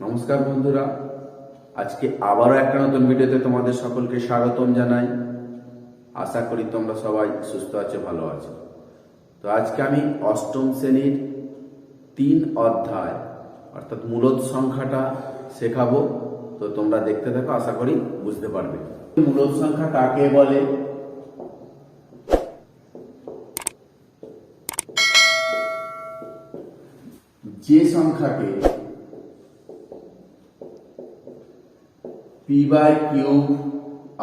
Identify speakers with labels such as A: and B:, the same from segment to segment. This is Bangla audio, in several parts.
A: নমস্কার বন্ধুরা, আজকে আবারও একটা নতুন ভিডিওতে তোমাদের সকলকে স্বাগতম জানাই। আশা করি তোমরা সবাই সুস্থ আছো, ভালো আছো। তো আজকে আমি অষ্টম শ্রেণীর 3 অধ্যায় অর্থাৎ মূলদ সংখ্যাটা শেখাবো। তো তোমরা দেখতে থাকো, আশা করি বুঝতে পারবে। মূলদ সংখ্যা কাকে বলে? যে সংখ্যাকে p/কিউব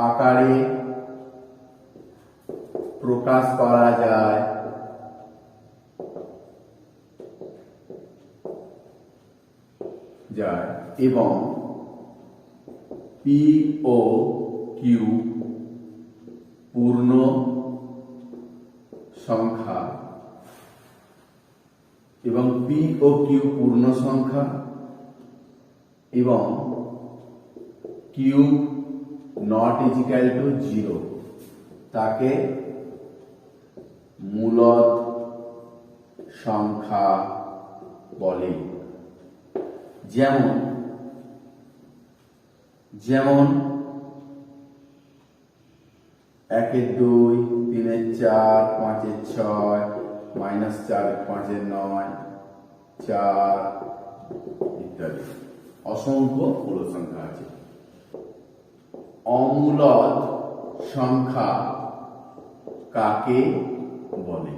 A: আকারে প্রকাশ করা যায় এবং p ও q পূর্ণ সংখ্যা এবং p ও q পূর্ণ সংখ্যা এবং কিউব নট ইজিক্যাল টু 0 তাকে মূলদ সংখ্যা বলে। যেমন যেমন 1-এর 2, 3-এর 4, 5-এর 6, -4, 5-এর 9, 4 ইত্যাদি অসংখ্য মূলদ সংখ্যা আছে। অমূলদ সংখ্যা কাকে বলে?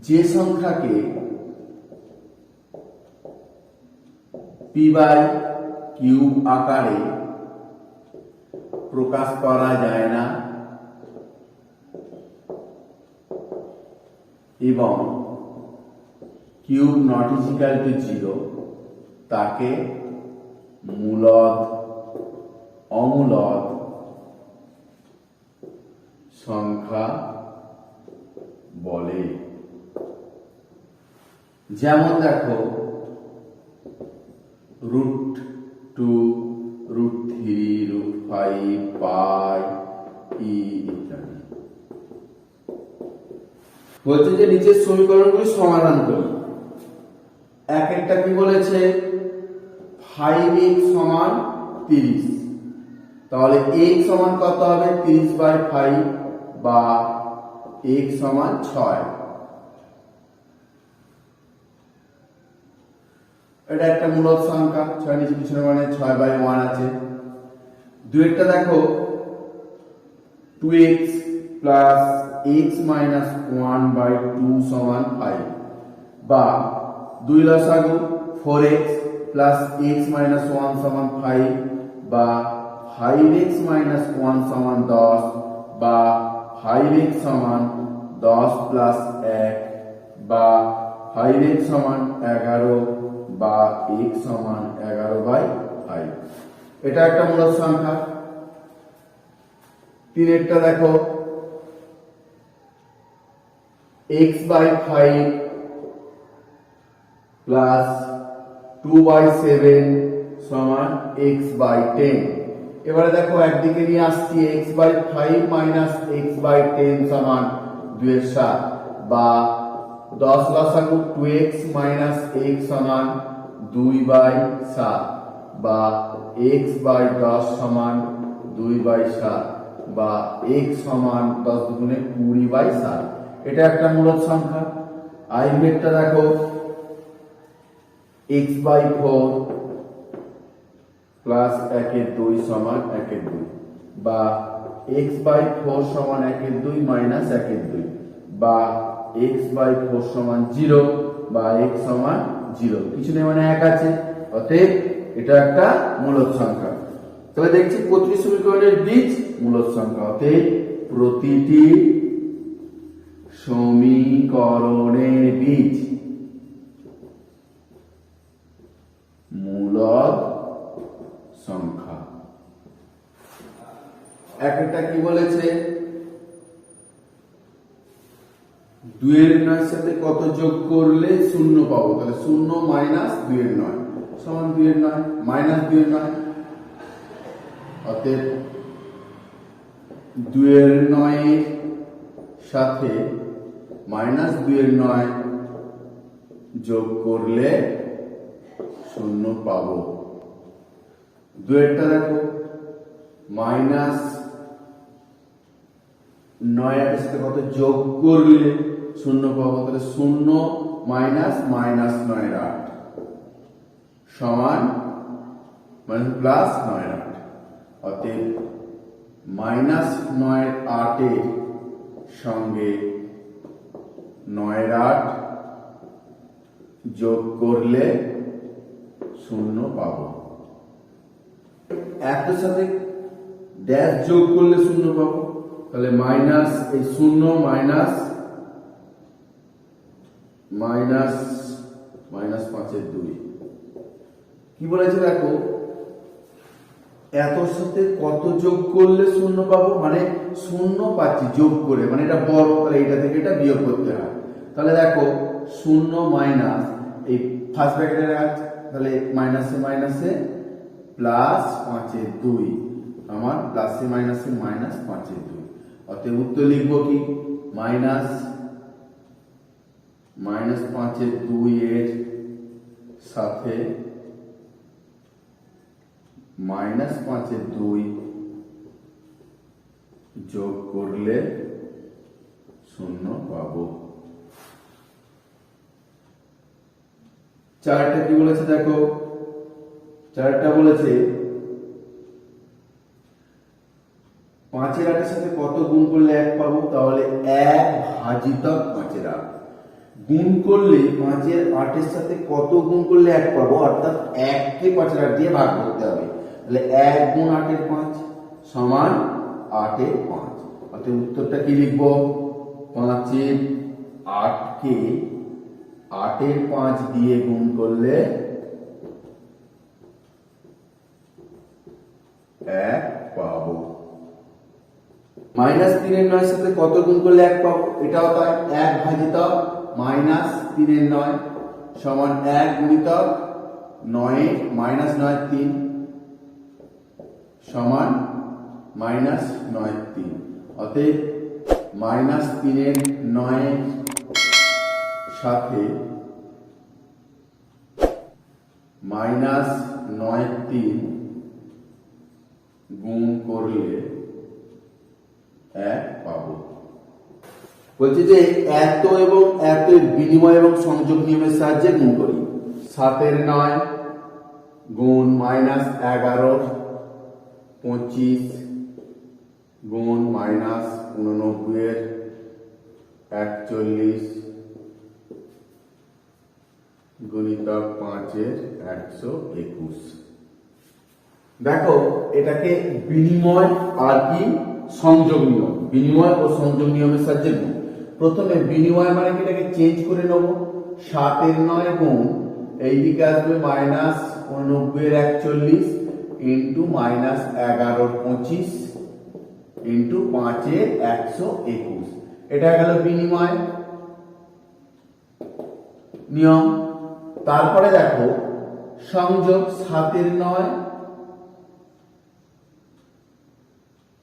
A: যে সংখ্যাকে p/কিউব আকারে প্রকাশ করা যায় না এবং কিউব নট ইজিক্যাল টু 0 তাকে মূলদ অমূলদ সংখ্যা বলে। যেমন দেখো √2, √3, √5, পাই, ইত্যাদি। বলছে যে নিচের সমীকরণগুলি সমাধান করি। এক একটা কি বলেছে? 5x সমান 30, তাহলে x সমান কত হবে? 30/5 বা x সমান 6। এটা একটা মূলদ সংখ্যা। 6 নিচে পিছনে মানে 6/1 আছে। দুইটা দেখো 2x প্লাস x মাইনাস 1/2 সমান 5 বা 2 লসাগু 4x প্লাস x মাইনাস 1 সমান 5 বা 5x মাইনাস 1 সমান 10 বা 5x সমান 10 প্লাস 1 বা 5x সমান 11 বা x সমান 11/5। এটা একটা মূলদ সংখ্যা। 3-এরটা দেখো x/5 প্লাস 2/7 সমান x/10। এবারে দেখো একদিকে নিয়ে আসছি x/5 মাইনাস x/10 সমান 2/7 বা 10 লসাগু 2x মাইনাস x সমান 2/7 বা x/10 সমান 2/7 বা x সমান 10 দুগুণে 20/7। এটা একটা মূলদ সংখ্যা। আইভেক্টর দেখো x/4 প্লাস 1-এর 2 সমান 1-এর 2 বা x/4 সমান 1-এর 2 মাইনাস 1-এর 2 বা x/4 সমান 0 বা x সমান 0। কিছু নেই মানে 1 আছে, অতএব এটা একটা মূলদ সংখ্যা। তবে দেখছি প্রতিটি সমীকরণের বীজ মূলদ সংখ্যা, অতএব প্রতিটি সমীকরণের বীজ মূলদ সংখ্যা। একটা কি বলেছে? 2-এর 9 সাথে কত যোগ করলে 0 পাবো? তাহলে 0 মাইনাস 2-এর 9 সমান 2-এর 9 মাইনাস 2-এর 9। অতএব 2-এর 9 এর সাথে -2-এর 9 যোগ করলে শূন্য পাবো। দুয়েরটা দেখো মাইনাস 9 এর সাথে কত যোগ করলে শূন্য পাবো, তাহলে 0 মাইনাস মাইনাস 9 এর 8 সমান মানে প্লাস 9 এর 8, অতএব মাইনাস 9 এর 8 এর সঙ্গে 9 এর 8 যোগ করলে শূন্য পাবো। একের সাথে ড্যাশ যোগ করলে শূন্য পাবো, তাহলে মাইনাস এই শূন্য মাইনাস মাইনাস মাইনাস 5 2। কি বলেছে দেখো, এতর সাথে কত যোগ করলে শূন্য পাবো, মানে শূন্য পাচ্ছি যোগ করে, মানে এটা বড়, তাহলে এটা থেকে এটা বিয়োগ করতে হয়। তাহলে দেখো শূন্য মাইনাস এই ফার্স্ট ব্র্যাকেটের আছে, তাহলে মাইনাসে মাইনাসে প্লাস 5 2, আমার প্লাসে মাইনাসে মাইনাস 5 2। অতএব উত্তর লিখবো কি মাইনাস মাইনাস 5 2 এর সাথে মাইনাস 5 2 যোগ করলে শূন্য পাবো। চারটা কি বলেছে দেখো, চারটা বলেছে 5 এর 8 এর সাথে কত গুণ করলে 1 পাবো, তাহলে 1 ভাজিতক 5 এর 8 গুণ করলে 5 এর 8 এর সাথে কত গুণ করলে 1 পাবো, অর্থাৎ 1 কে 5 এর 8 দিয়ে ভাগ করতে হবে। তাহলে 1 গুণ 8 এর 5 সমান 8 এর 5। অতএব উত্তরটা কি লিখবো, 5 এর 8 কে 8 এর 5 দিয়ে গুণ করলে 1 পাবো। মাইনাস 3 এর 9 সাথে কত গুণ করলে 1 পাবো, এটাও তাই, 1 ভাজিতক মাইনাস 3 এর 9 সমান 1 গুণিতক 9 মাইনাস 9 3 সমান মাইনাস 9 3। অতএব মাইনাস 3 এর 9 এর সাথে মাইনাস 9 3 গুণ করলে 1 পাবো। বলছি যে এত এবং এত বিনিময় এবং সংযোগ নিয়মের সাহায্যে গুণ করি। 7 এর 9 গুণ মাইনাস 11 25 গুণ মাইনাস 89 এর 41 গুণিতক 5 এর 121। দেখো এটাকে বিনিময় আর কি সংযোগ নিয়ম, বিনিময় ও সংযোগ নিয়মের সাহায্যে গুণ। প্রথমে বিনিময় মানে কি, এটাকে চেঞ্জ করে নেব। 7 এর 9 গুণ এইদিকে আসবে মাইনাস 89 এর 41 ইন্টু মাইনাস 11 25 ইন্টু 5 এর 121, এটা গেল বিনিময় নিয়ম। তারপরে দেখো সংযোগ, 7 এর 9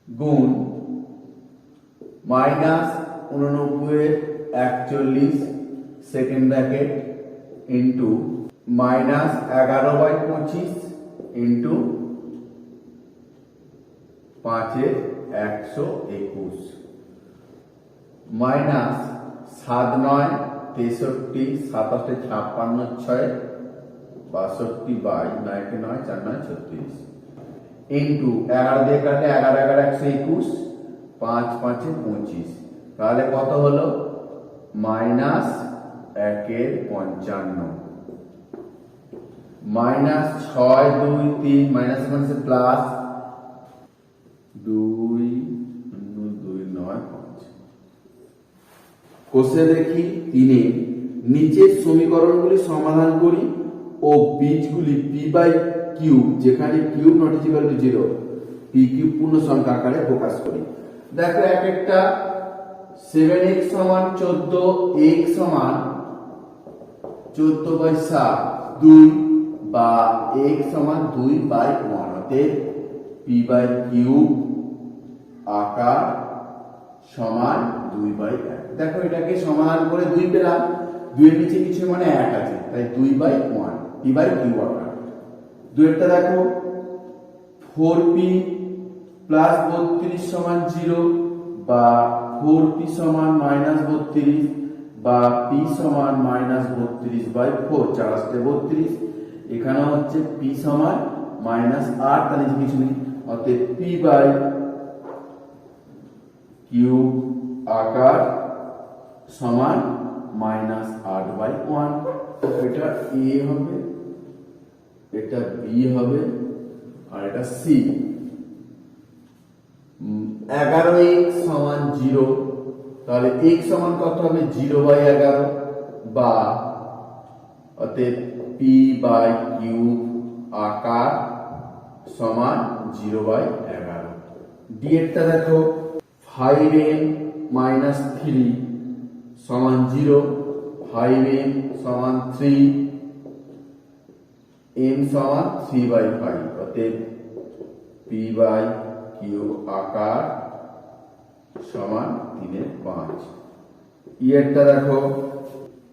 A: গুণ মাইনাস 89 এর 41 second bracket into minus 11/25 into 5 এর 121 মাইনাস 7 9 63 27 56 6 62 বাই 9 9 4 9 36 ইন্টু 11 দিয়ে কাটলে 11 11 121 5 5 25, তাহলে কত হলো মাইনাস 1 এর 55 মাইনাস 6 2 3 মাইনাস মাইনাস প্লাস 2 2 9 5। কোষে দেখি 3 এর নিচের সমীকরণগুলি সমাধান করি ও বীজগুলি পি বাই কিউব, যেখানে cube not equal to 0, P cube পূর্ণ সংখ্যা আকারে প্রকাশ করি। দেখো এক একটা 7x সমান 14, x সমান 14/7 2 বা x সমান 2/1, অতএব p বাই কিউব আকার সমান 2/1। দেখো এটাকে সমাধান করে 2 পেলাম, 2 এর নিচে কিছু মানে 1 আছে, তাই 2/1 p বাই কিউব আকার। দুয়েরটা দেখো 4p প্লাস 32 সমান 0 বা 4p সমান মাইনাস 32 বা p সমান মাইনাস 32/4, 4 32, এখানে হচ্ছে p সমান মাইনাস 8, তাহলে কিছু নেই, অতএব p বাই কিউব আকার সমান মাইনাস 8/1। এটা a হবে, এটা b হবে, আর এটা c। 11x সমান 0, তাহলে x সমান কত হবে 0/11 বা অতএব p বাই কিউব আকার সমান 0/11। ডি এরটা দেখো 5m মাইনাস 3 সমান 0, 5m সমান 3, m সমান 3/5, অতএব p বাই কিউব আকার সমান 3/5। এরটা দেখো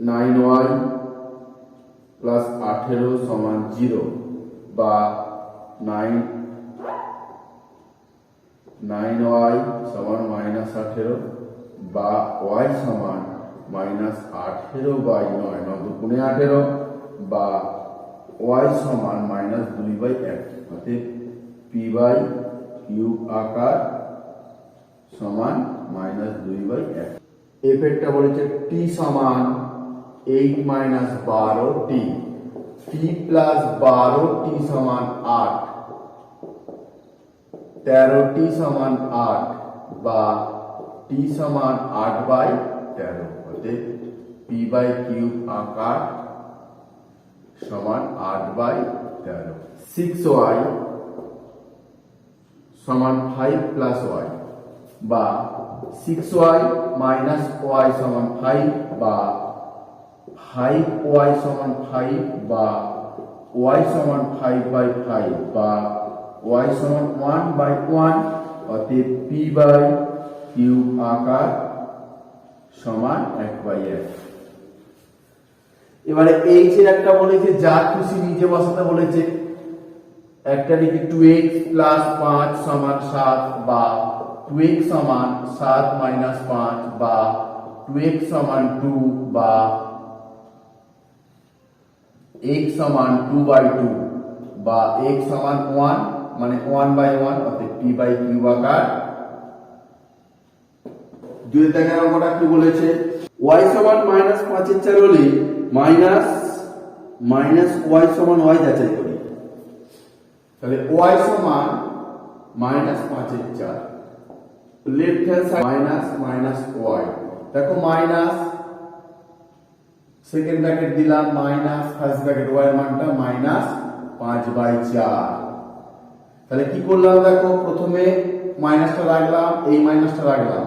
A: 9y প্লাস 18 সমান 0 বা 9y সমান মাইনাস 18 বা y সমান মাইনাস 18/9, 9 18 বা y সমান মাইনাস 2/1, অতএব p বাই কিউব আকার সমান মাইনাস 2/1। এফ এরটা বলেছে t সমান 8 minus 12t, t plus 12t সমান 8, 13t সমান 8 বা t সমান 8/13, অতএব p বাই কিউব আকার সমান 8/13। 6y সমান 5 প্লাস y বা 6y মাইনাস y সমান 5 বা 5y সমান 5 বা y সমান 5/5 বা y সমান 1/1, অতএব p বাই কিউব আকার সমান 1/1। এবারে h এর একটা বলেছে যা খুশি নিজে বসাতে বলেছে। একটা লিখি 2x প্লাস 5 সমান 7 বা 2x সমান 7 মাইনাস 5 বা 2x সমান 2 বা x সমান 2/2 বা x সমান 1 মানে 1/1, অর্থাৎ p বাই কিউব আকার। দুই দাগের অঙ্কটা কি বলেছে, y সমান মাইনাস 5/4 হলে মাইনাস y সমান y যাচাই করি। তাহলে y সমান minus 5/4, left hand side minus y, দেখো মাইনাস সেকেন্ড ব্র্যাকেট দিলাম মাইনাস ফার্স্ট ব্র্যাকেট y এর মানটা মাইনাস 5/4। তাহলে কি করলাম, দেখো প্রথমে মাইনাসটা রাখলাম, এই মাইনাসটা রাখলাম,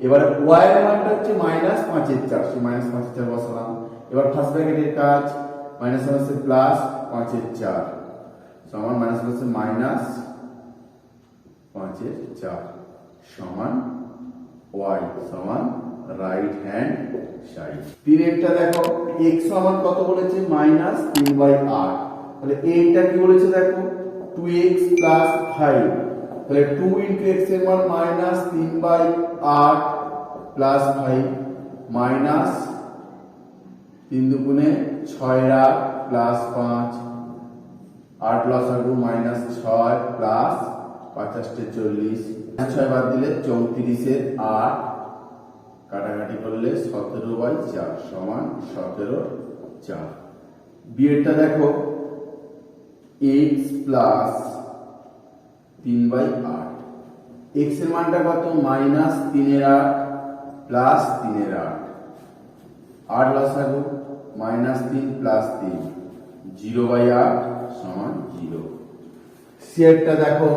A: এবারে y এর মানটা হচ্ছে মাইনাস 5/4, সেই মাইনাস 5/4 বসালাম। এবার ফার্স্ট ব্র্যাকেটের কাজ, মাইনাস মাইনাসে প্লাস 5/4 সমান মাইনাস প্লাসে মাইনাস 5/4 সমান y সমান রাইট হ্যান্ড সাইড। তিনেরটা দেখো x সমান কত বলেছে মাইনাস 3/8, তাহলে এইটা কি বলেছে দেখো 2x প্লাস 5, তাহলে 2 ইনটু x এর মান মাইনাস 3/8 প্লাস 5 মাইনাস 3 দুগুণে 6 প্লাস 5, 8 লসাগু মাইনাস 6 প্লাস 50 40, 6 বাদ দিলে 34 এর 8, কাটাকাটি করলে 17/4 সমান 17/4। বিয়েরটা দেখো x প্লাস 3/8, x এর মানটা কত মাইনাস 3/8 প্লাস 3/8, 8 লসাগু মাইনাস 3 প্লাস 3, 0/8 সমান 0। সিয়েরটা দেখো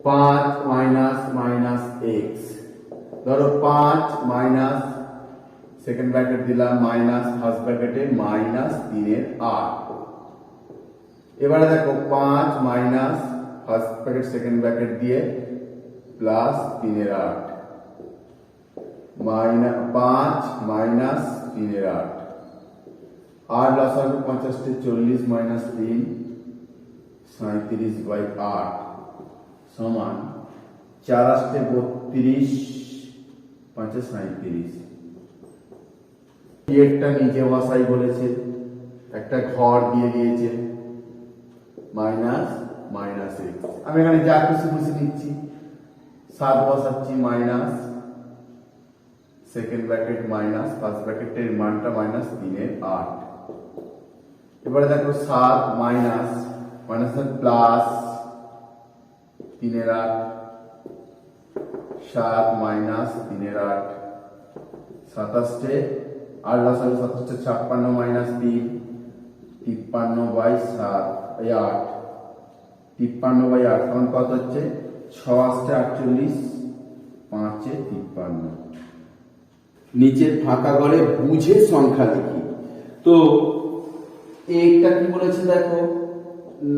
A: 5 মাইনাস মাইনাস x, ধরো 5 মাইনাস সেকেন্ড ব্র্যাকেট দিলাম মাইনাস ফার্স্ট ব্র্যাকেটে মাইনাস 3/8, এবারে দেখো 5 minus first bracket second bracket দিয়ে প্লাস 3/8 5 মাইনাস 3/8 8 লসাগু 50 40 মাইনাস 3 37/8 সমান 4 32 5 37। একটা নিচে বসাই বলেছে, একটা ঘর দিয়ে দিয়েছে মাইনাস মাইনাস এক্স। আমি এখানে যা খুশি খুশি নিচ্ছি, 7 বসাচ্ছি minus second bracket minus first ব্র্যাকেটের মানটা মাইনাস 3/8। এবারে দেখো 7 মাইনাস মাইনাস প্লাস 3/8, 7 মাইনাস 3/8 27 8 লসাগু 27 56 মাইনাস 3 53/7 8 53/8 সমান কত হচ্ছে 6 48 5 53। নিচের ফাঁকা ঘরে বুঝে সংখ্যা লিখি। তো এইটা কি বলেছে দেখো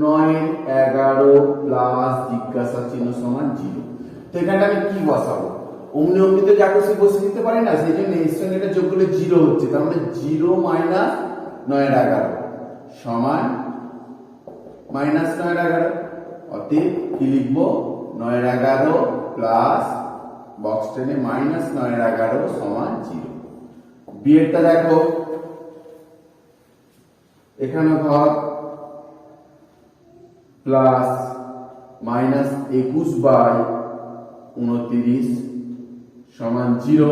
A: 9 11 প্লাস জিজ্ঞাসা চিহ্ন সমান 0। তো এখানে আমি কি বসাবো, অমনি অমনি তো যা খুশি বসে দিতে পারি না, সেই জন্য এর সঙ্গে এটা যোগ করলে 0 হচ্ছে, তার মানে 0 মাইনাস 9 11 সমান মাইনাস 9 11। অতএব কি লিখবো 9 11 প্লাস বক্স টেনে মাইনাস 9 11 সমান 0। বিয়েরটা দেখো এখানে ঘর প্লাস মাইনাস 21/29 সমান 0।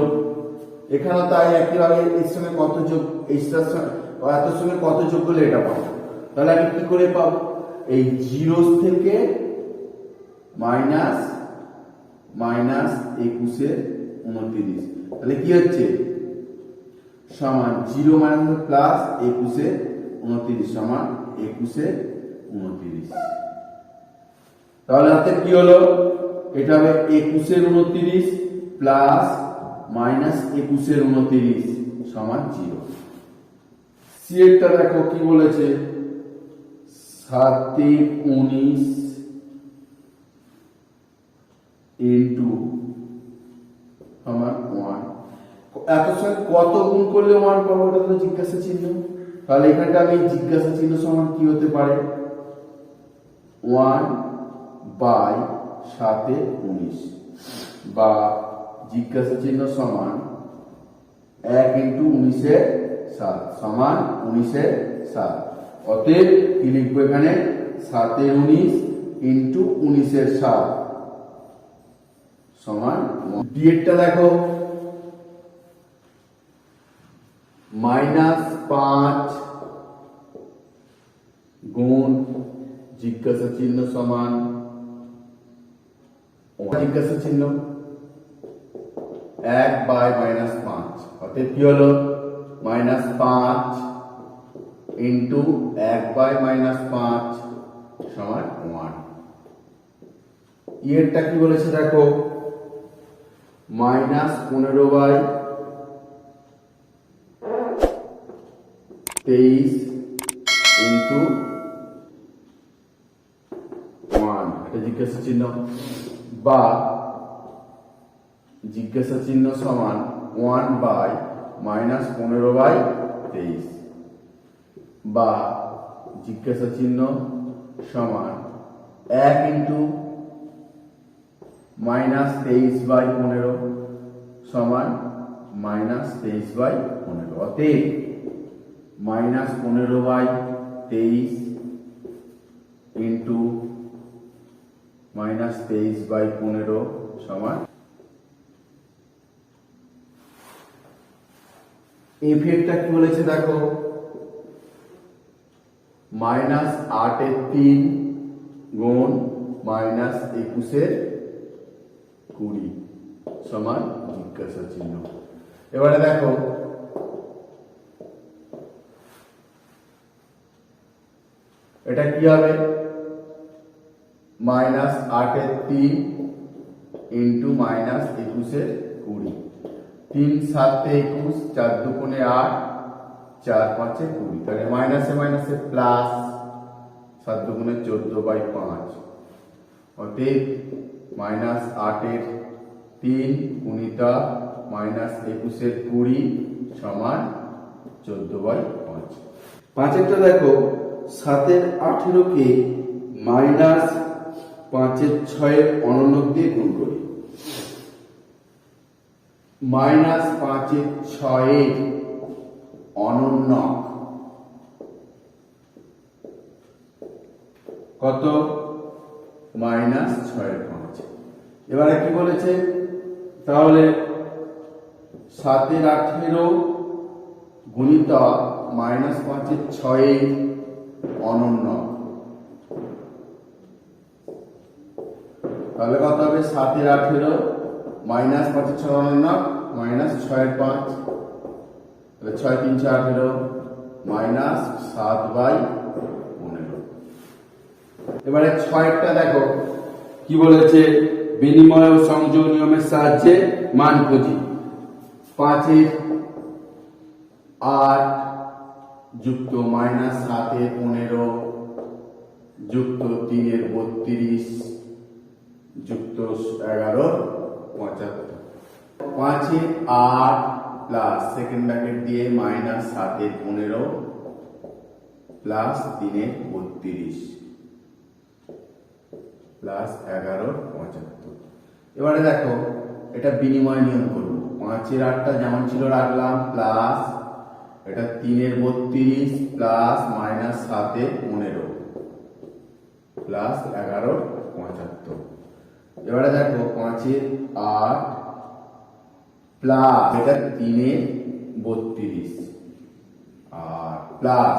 A: এখানে তাই একইভাবে এর সঙ্গে কত যোগ, এটার সঙ্গে এত সঙ্গে কত যোগ করলে এটা পাবো, তাহলে আমি কি করে পাবো, এই 0 থেকে মাইনাস মাইনাস 21/29, তাহলে কি হচ্ছে সমান 0 মাইনাস প্লাস 21/29 সমান 21/29। তাহলে হাতে কি হলো, এটা হবে 21/29 প্লাস মাইনাস 21/29 সমান 0। সি এরটা দেখো কি বলেছে 7/19 ইন্টু সমান 1। এত সঙ্গে কত গুণ করলে 1 পাবো, এটা তো জিজ্ঞাসা চিহ্ন। তাহলে এখানটা আমি জিজ্ঞাসা চিহ্ন সমান কি হতে পারে 1/7/19 বা জিজ্ঞাসা চিহ্ন সমান 1 ইন্টু 19/7 সমান 19/7। অতএব কি লিখবো এখানে 7/19 ইন্টু 19/7 সমান। ডিএরটা দেখো -5 গুণ জিজ্ঞাসা চিহ্ন সমান জিজ্ঞাসা চিহ্ন 1/-5। অতএব কি হলো -5 ইন্টু 1/-5 সমান 1। এরটা কি বলেছে দেখো -15/23 ইন্টু 1, এটা জিজ্ঞাসা চিহ্ন, বা জিজ্ঞাসা চিহ্ন সমান 1/-15/23 বা জিজ্ঞাসা চিহ্ন সমান 1 ইন্টু -23/15 সমান -23/15। অতএব -15/23 ইন্টু -23/15 সমান। এফ এরটা কি বলেছে দেখো -8/3 গুণ -21/20 সমান জিজ্ঞাসা চিহ্ন। এবারে দেখো এটা কি হবে -8/3 ইন্টু -21/20, 3 7 21, 4 2 8, 4 5 20, তাহলে মাইনাসে মাইনাসে প্লাস 7 2 14/5। অতএব -8/3 গুণিতা -21/20 সমান 14/5। পাঁচেরটা দেখো 7-এর 18-কে মাইনাস 5-এর 6-এর অনন্যক দিয়ে গুণ করি। মাইনাস 5-এর 6-এর অনন্যক কত? মাইনাস 6/5। এবারে কি বলেছে? তাহলে 7-এর 18 গুণিতক মাইনাস 5-এর 6-এর অনন্যক, তাহলে কত হবে? 7-এর 18 মাইনাস 5-এর 6 অনন্যক মাইনাস 6/5, তাহলে 6 3 18 মাইনাস 7/15। এবারে 6-এরটা দেখো কি বলেছে? বিনিময় ও সংযোগ নিয়মের সাহায্যে মান খুঁজি। 5-এর 8 যুক্ত মাইনাস 7-এর 15 যুক্ত 3-এর 32 যুক্ত 11-র 75। 5-এর 8 প্লাস সেকেন্ড ব্র্যাকেট দিয়ে মাইনাস 7-এর 15 প্লাস 3-এর 32 প্লাস 11-র 75। এবারে দেখো এটা বিনিময় নিয়ম করব। 5-এর 8টা যেমন ছিল রাখলাম প্লাস এটা 3-এর 32 প্লাস মাইনাস 7-এর 15 প্লাস 11-র 75। এবারে দেখো 5-এর 8 প্লাস এটা 3-এর 32 আর প্লাস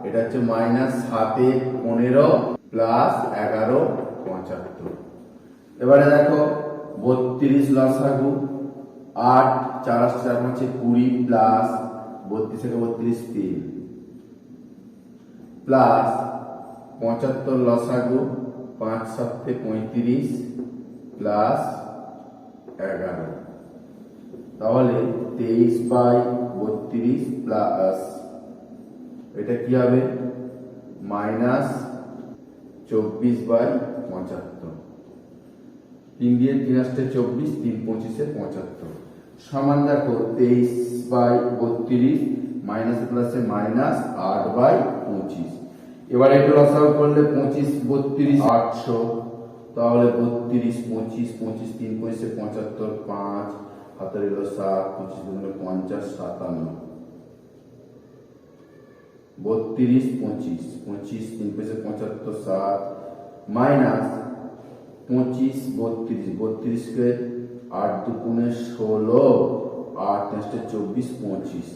A: এটা হচ্ছে মাইনাস 7-এর 15 প্লাস 11-র 75। এবারে দেখো 32 লসাগু 8 4 4 5 20 প্লাস 32 থেকে 32 3 প্লাস 75 লসাগু 5 7 35 প্লাস 11, তাহলে 23/32 প্লাস এটা কি হবে? মাইনাস 24/75। 3 দিয়ে 3 আসতে 24, 3 25 75 সমান দেখো 23/32 মাইনাস প্লাসে মাইনাস 8/25। এবার একটু লসাগু করলে 25 32 800, তাহলে 32 25 25 3 25 75 5 হাতের এলো 7 25 গুণে 50 57 32 25 25 3 25 75 7 মাইনাস 25 32 32 কে 8 দুগুণে 16 8 নেক্সটে 24 25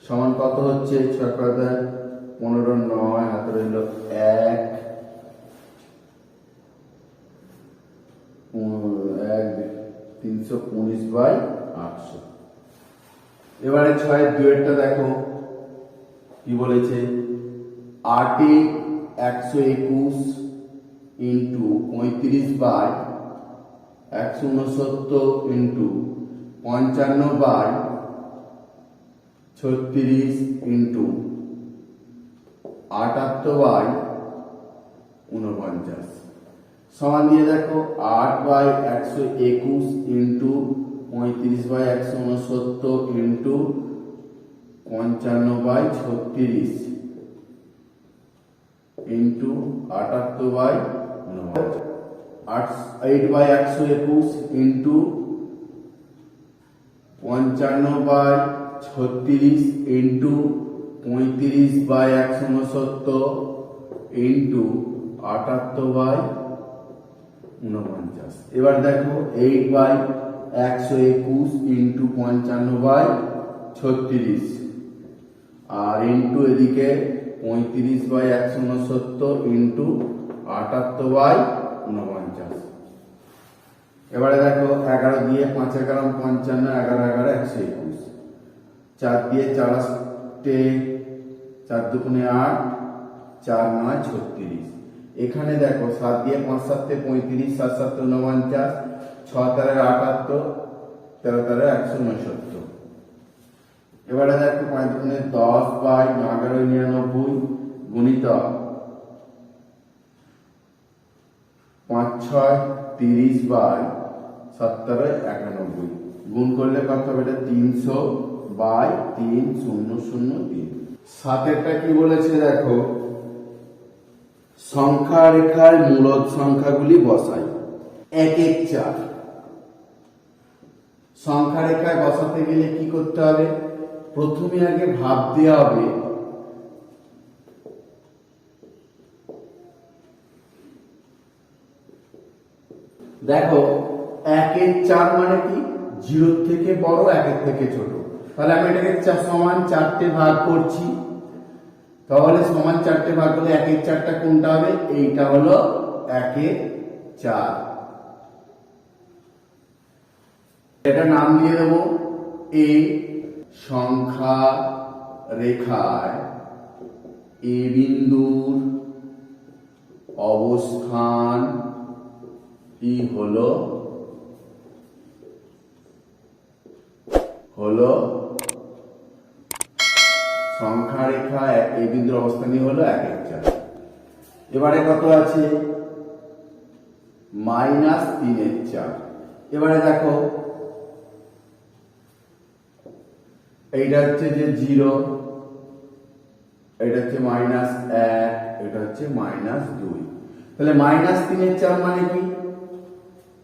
A: সমান কত হচ্ছে? 6 করে 15 9 হাতে রইল 1 319/800। এবারে 6-এর 2-এরটা দেখো কি বলেছে? 8-এ 121 ইন্টু 35/169 ইন্টু 55/36 ইন্টু 78/49 সমান দিয়ে দেখো 8/121 into 35/169 into 55/36 into 78/49 8/121 into 55/36 into 35/169 into 78/49। এবার দেখো 8/121 ইন্টু 55/36 আর ইন্টু এদিকে 35/169 ইন্টু 78/49। এবারে দেখো 11 দিয়ে 5 11 55 11 11 121 4 দিয়ে 4 আসতে 4 দুগুণে 8 4 9 36। এখানে দেখো 7 দিয়ে 5 7 35 7 7 49 6 13 78 13 13 169। এবারে দেখো 5 দুগুণে 10/11 গুণিতক 5 6 30/17 91 গুণ করলে কত হবে? এটা 300/3003। সাতেরটা কি বলেছে দেখো, সংখ্যা রেখার মূলদ সংখ্যাগুলি বসাই। 1 1 4 সংখ্যা রেখায় বসাতে গেলে কি করতে হবে, প্রথমে আগে ভাবতে হবে দেখো 1 1 4 মানে কি, 0 থেকে বড় 1 এর থেকে ছোট। তাহলে আমি এটাকে সমান 4টে ভাগ করছি, তাহলে সমান 4টে ভাগ করলে 1 1 4টা কোনটা হবে, এইটা হলো 1 1 4। এটা নাম দিয়ে দেবো এ। সংখ্যা রেখায় এ বিন্দুর অবস্থান ই হলো সংখ্যা রেখা এ বিন্দুর অবস্থানই হলো 1 1 4। এবারে কত আছে, -3 এর 4। এবারে দেখো এইটা হচ্ছে যে 0, এটা হচ্ছে -1, এটা হচ্ছে -2। তাহলে -3 এর 4 মানে কি,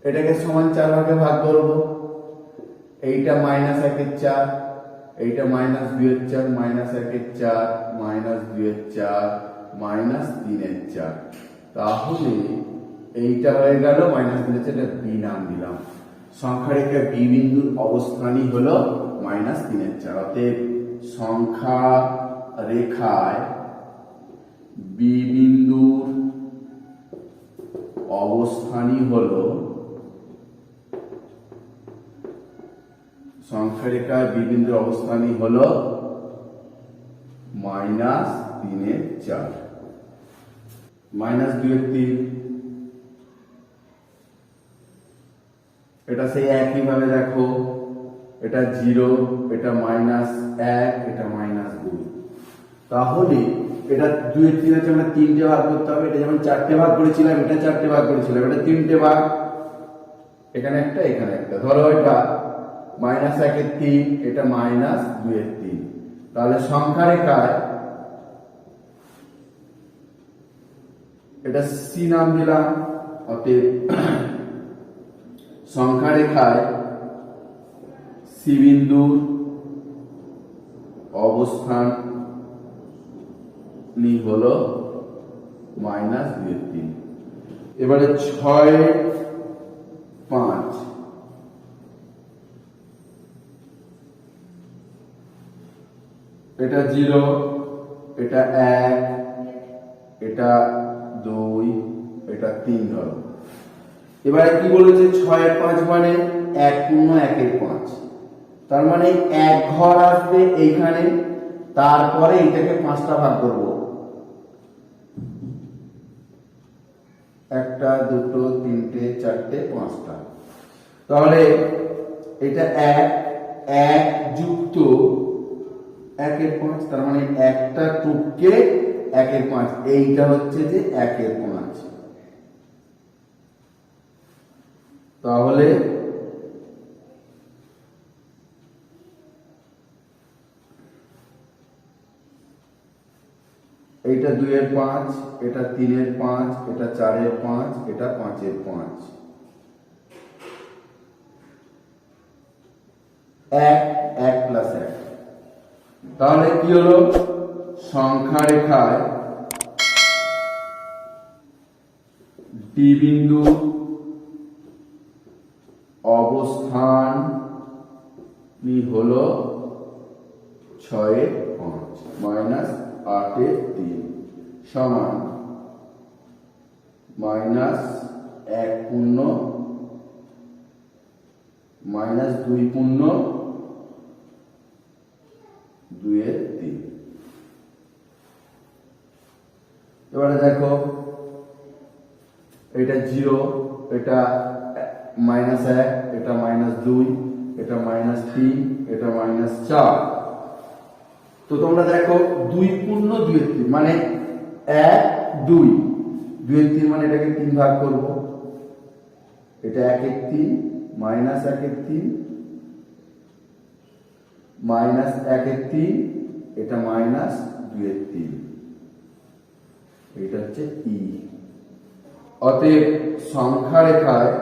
A: এটাকে সমান 4 ভাগে ভাগ করব। এইটা -1 এর 4, এইটা -2 এর 4, -1 এর 4, -2 এর 4, -3 এর 4। তাহলে এইটা হয়ে গেল -3 এর 4, এটা বি নাম দিলাম। সংখ্যা রেখা বি বিন্দুর অবস্থানই হলো -3 এর 4। অতএব সংখ্যা রেখায় বি বিন্দুর অবস্থানই হলো সংখ্যা রেখায় বি বিন্দুর অবস্থানই হলো -3 এর 4। -2 এর 3, এটা সেই একই ভাবে দেখো, এটা 0, এটা -1, এটা -2। তাহলে এটা 2 এর 3 আছে, আমরা 3টে ভাগ করতে হবে। এটা যেমন 4টে ভাগ করেছিলাম, এটা 4টে ভাগ করেছিলাম, এটা 3টে ভাগ, এখানে একটা, এখানে একটা। ধরো এটা -1 এর 3, এটা -2 এর 3। তাহলে সংখ্যা রেখায় এটা সি নাম দিলাম। অতএব সংখ্যা রেখায় সি বিন্দুর অবস্থান হলো -2 এর 3। এবারে 6 5, এটা 0, এটা 1, এটা 2, এটা 3 ধরো। এবারে কি বলেছে, 6 এর 5 মানে 1 পূর্ণ 1 এর 5। তার মানে 1 ঘর আসবে এইখানে, তারপরে এটাকে 5টা ভাগ করব। 1 2 3 4 5টা। তাহলে এটা 1 যুক্ত 1 এর 5, তার মানে একটা টুককে 1 এর 5, এইটা হচ্ছে যে 1 এর 5। তাহলে এইটা 2 এর 5, এটা 3 এর 5, এটা 4 এর 5, এটা 5 এর 5। 1 1 প্লাস 1। তাহলে কি হলো, সংখ্যা রেখায় ডি বিন্দু অবস্থান হলো 6 এর 5 -8 এর 3 সমান -1 পূর্ণ -2 পূর্ণ 2 এর 3। এবারে দেখো এটা 0, এটা -1, এটা -2, এটা -3, এটা -4। তো তোমরা দেখো 2 পূর্ণ 2 এর 3 মানে 1 2, 2 এর 3 মানে এটাকে 3 ভাগ করব। এটা 1 এর 3, -1 এর 3, -1 এর 3, এটা মাইনাস 2/3, এটা হচ্ছে ই। অতএব সংখ্যা রেখায়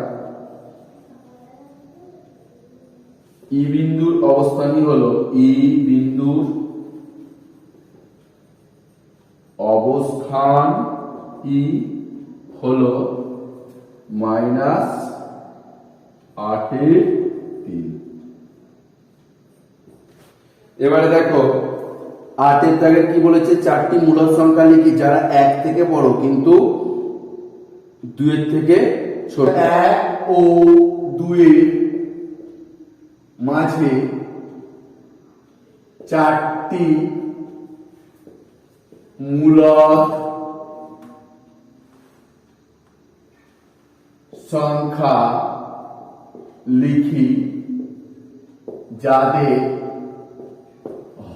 A: ই বিন্দুর অবস্থানই হলো, ই বিন্দুর অবস্থান ই হলো -8/3। এবারে দেখো 8 এর দাগের কি বলেছে, চারটি মূলদ সংখ্যা লিখি যারা 1 থেকে বড় কিন্তু 2 এর থেকে ছোট। 1 ও 2 এর মাঝে চারটি মূলদ সংখ্যা লিখি যাদের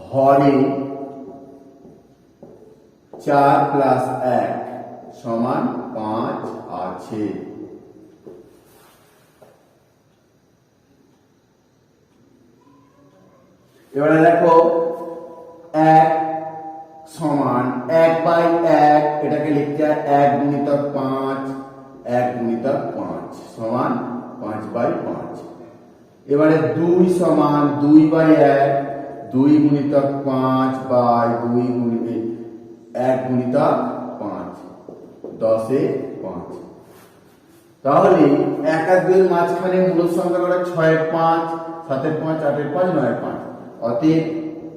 A: হরে 4 + 1 = 5 আছে। এবারে দেখো 1 সমান 1/1, এটাকে লিখতে হয় 1 × 5, 1 × 5 সমান 5/5। এবারে 2 সমান 2/1, 2 × 5/2 1 × 5 10/5। তাহলে 1 আর 2 এর মাঝখানে মূলদ সংখ্যা করা 6/5, 7/5, 8/5, 9/5। অতএব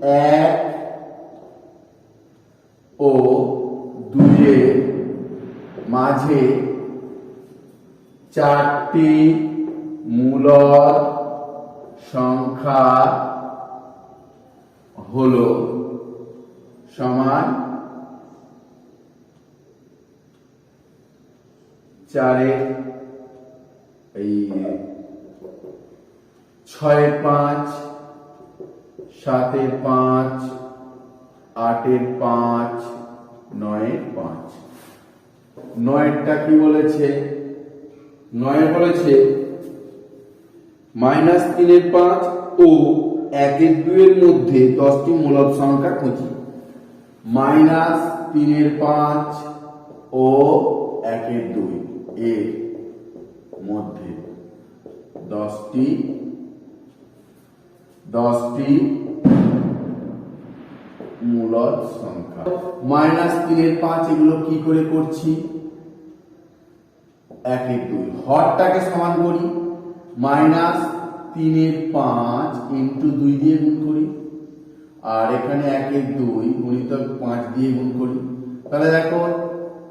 A: 1 ও 2 এর মাঝে চারটি মূলদ সংখ্যা হলো সমান 6/5, 7/5, 8/5, 9/5। 9টা কি বলেছে, 9 বলেছে -3/5 ও 1/2 এর মধ্যে 10টি মূলদ সংখ্যা খুঁজি। -3/5 ও 1/2 এর মধ্যে 10টি মূলদ সংখ্যা। -3/5 এগুলো কি করে করছি, 1/2 হরটাকে সমান করি, -3/5 × 2 দিয়ে গুণ করি, আর এখানে 1/2 গুণিতক 5 দিয়ে গুণ করি। তাহলে দেখো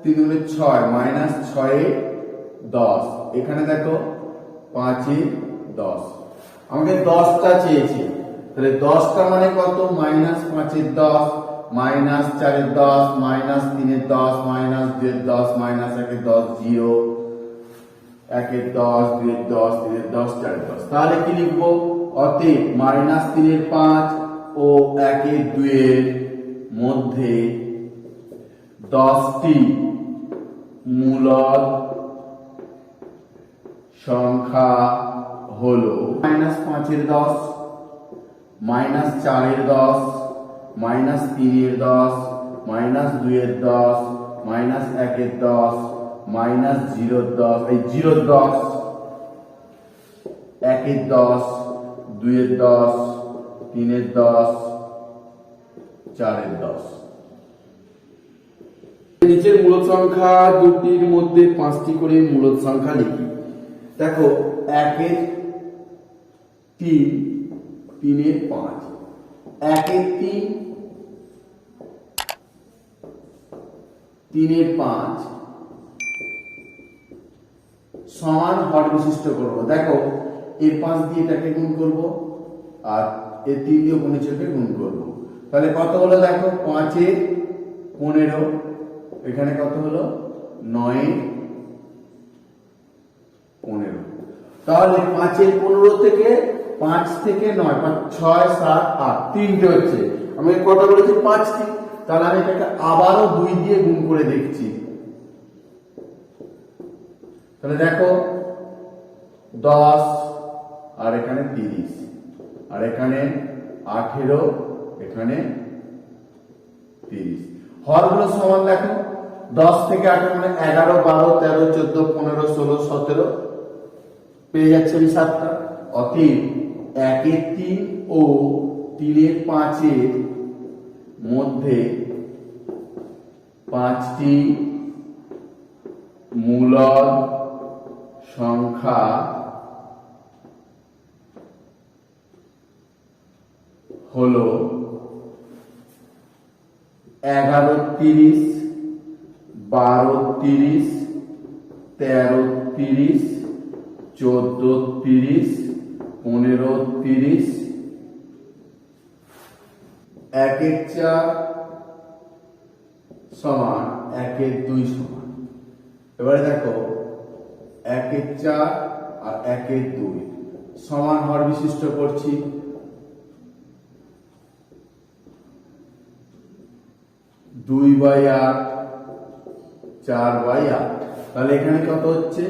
A: 3 × 6 -6/10, এখানে দেখো 5/10। আমাকে 10টা চেয়েছে, তাহলে 10টা মানে কত, -5/10, -4/10, -3/10, -2/10, -1/10, 0, 1/10, 2/10, 3/10, 4/10। তাহলে কি লিখবো, অতএব -3/5 ও 1/2 এর মধ্যে 10টি মূলদ সংখ্যা হলো -5/10, -4/10, -3/10, -2/10, -1/10, -0/10, 0/10, 1/10, 2/10, 3/10, 4/10। নিচের মূলদ সংখ্যা দুটির মধ্যে 5টি করে মূলদ সংখ্যা লিখি। দেখো 1/3, 3/5, 1/3, 3/5 সমান হর বিশিষ্ট করব। দেখো এর 5 দিয়ে এটাকে গুণ করব, আর এর 3 দিয়ে গুণিতকে গুণ করব। তাহলে কত হলো, দেখো 5/15, এখানে কত হলো 9/15। তাহলে 5/15 থেকে 5 থেকে 9, 6, 7, 8, 3টে হচ্ছে। আমি কটা বলেছি, 5টি। তাহলে আমি এটাকে আবারও 2 দিয়ে গুণ করে দেখছি। তাহলে দেখো 10, আর এখানে 30, আর এখানে 18, এখানে 30। হরগুলো সমান দেখো, 10 থেকে 8 মানে 11, 12, 13, 14, 15, 16, 17 পেয়ে যাচ্ছে আমি 7টা। অতএব 1 এর 3 ও 3 এর 5 এর মধ্যে 5টি মূলদ সংখ্যা হলো 11, 30, 12, 30, 13, 30, 14, 30, 15, 30, 1 এর 4 সমান 1 এর 2 সমান। এবারে দেখো 1 এর 4 আর 1 এর 2 সমান হর বিশিষ্ট করছি। 2/8, 4/8, তাহলে এখানে কত হচ্ছে?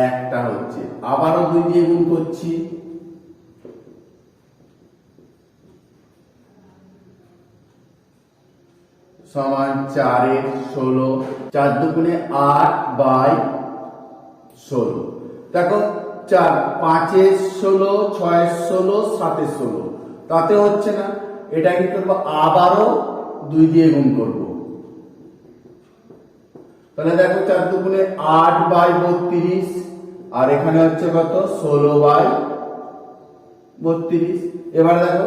A: 1টা হচ্ছে। আবারও 2 দিয়ে গুণ করছি, সমান 4 এর 16, 4 দুগুণে 8/16। দেখো 4, 5 এর 16, 6 এর 16, 7 এর 16, তাতে হচ্ছে না। এটা কি করবো? আবারও 2 দিয়ে গুণ করব। তাহলে দেখো 4 দুগুণে 8/32, আর এখানে হচ্ছে কত? 16/32। এবার দেখো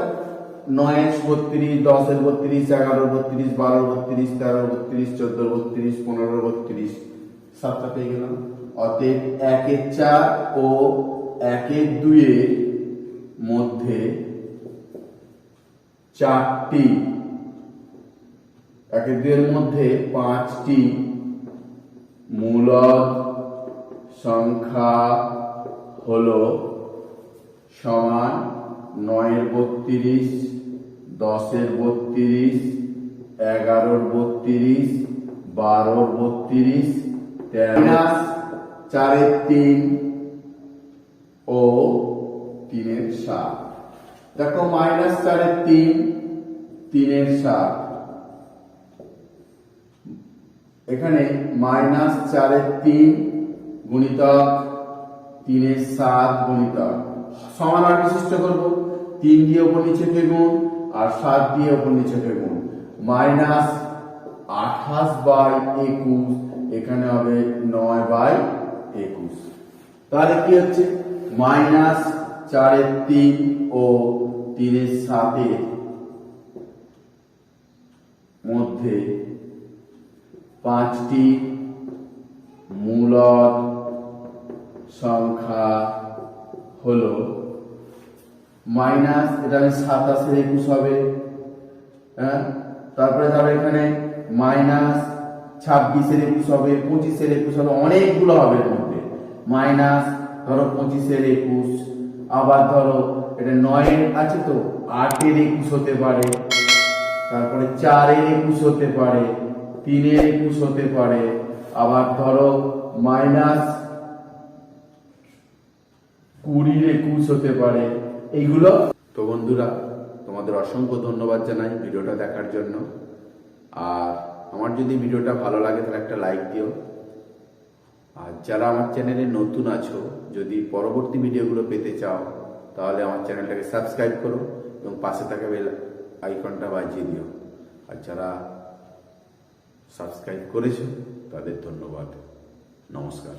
A: 9 এর 32, 10 এর 32, 11 এর 32, 12 এর 32, 13 এর 32, 14 এর 32, 15 এর 32, 7টা পেয়ে গেলাম। অতএব 1 এর 4 ও 1 এর 2 এর মধ্যে 4টি, 1 এর 2 এর মধ্যে 5টি মূলদ সংখ্যা হলো সমান 9 এর 32, 10 এর 32, 11 এর 32, 12 এর 32, 13, 4 এর 3 ও 3 এর 7। দেখো -4 এর 3, 3 এর 7, এখানে -4 এর 3 গুণিতক 3 এর 7 গুণিতক সমান আর বিশিষ্ট করব। 3 দিয়ে উপর নিচে গুণ আর 7 দিয়ে উপর নিচে গুণ, -28/21, এখানে হবে 9/21। তাহলে কি হচ্ছে? -4 এর 3 ও 3 এর 7 এর মধ্যে 5টি মূলদ সংখ্যা হলো মাইনাস, এটা 27 এর 21 হবে, হ্যাঁ। তারপরে ধরো এখানে -26 এর 21 হবে, 25 এর 21 হবে, অনেকগুলো হবে এর মধ্যে। মাইনাস ধরো 25 এর 21, আবার ধরো এটা 9 এর আছে তো 8 এর 21 হতে পারে, তারপরে 4 এর 21 হতে পারে, 3 এর 21 হতে পারে, আবার ধরো -20 এর 21 হতে পারে, এইগুলো। তো বন্ধুরা, তোমাদের অসংখ্য ধন্যবাদ জানাই ভিডিওটা দেখার জন্য। আর আমার যদি ভিডিওটা ভালো লাগে তাহলে একটা লাইক দিও। আর যারা আমার চ্যানেলে নতুন আছো, যদি পরবর্তী ভিডিওগুলো পেতে চাও তাহলে আমার চ্যানেলটাকে সাবস্ক্রাইব করো এবং পাশে থাকা বেল আইকনটা বাজিয়ে দিও। আর যারা সাবস্ক্রাইব করেছো তাদের ধন্যবাদ। নমস্কার।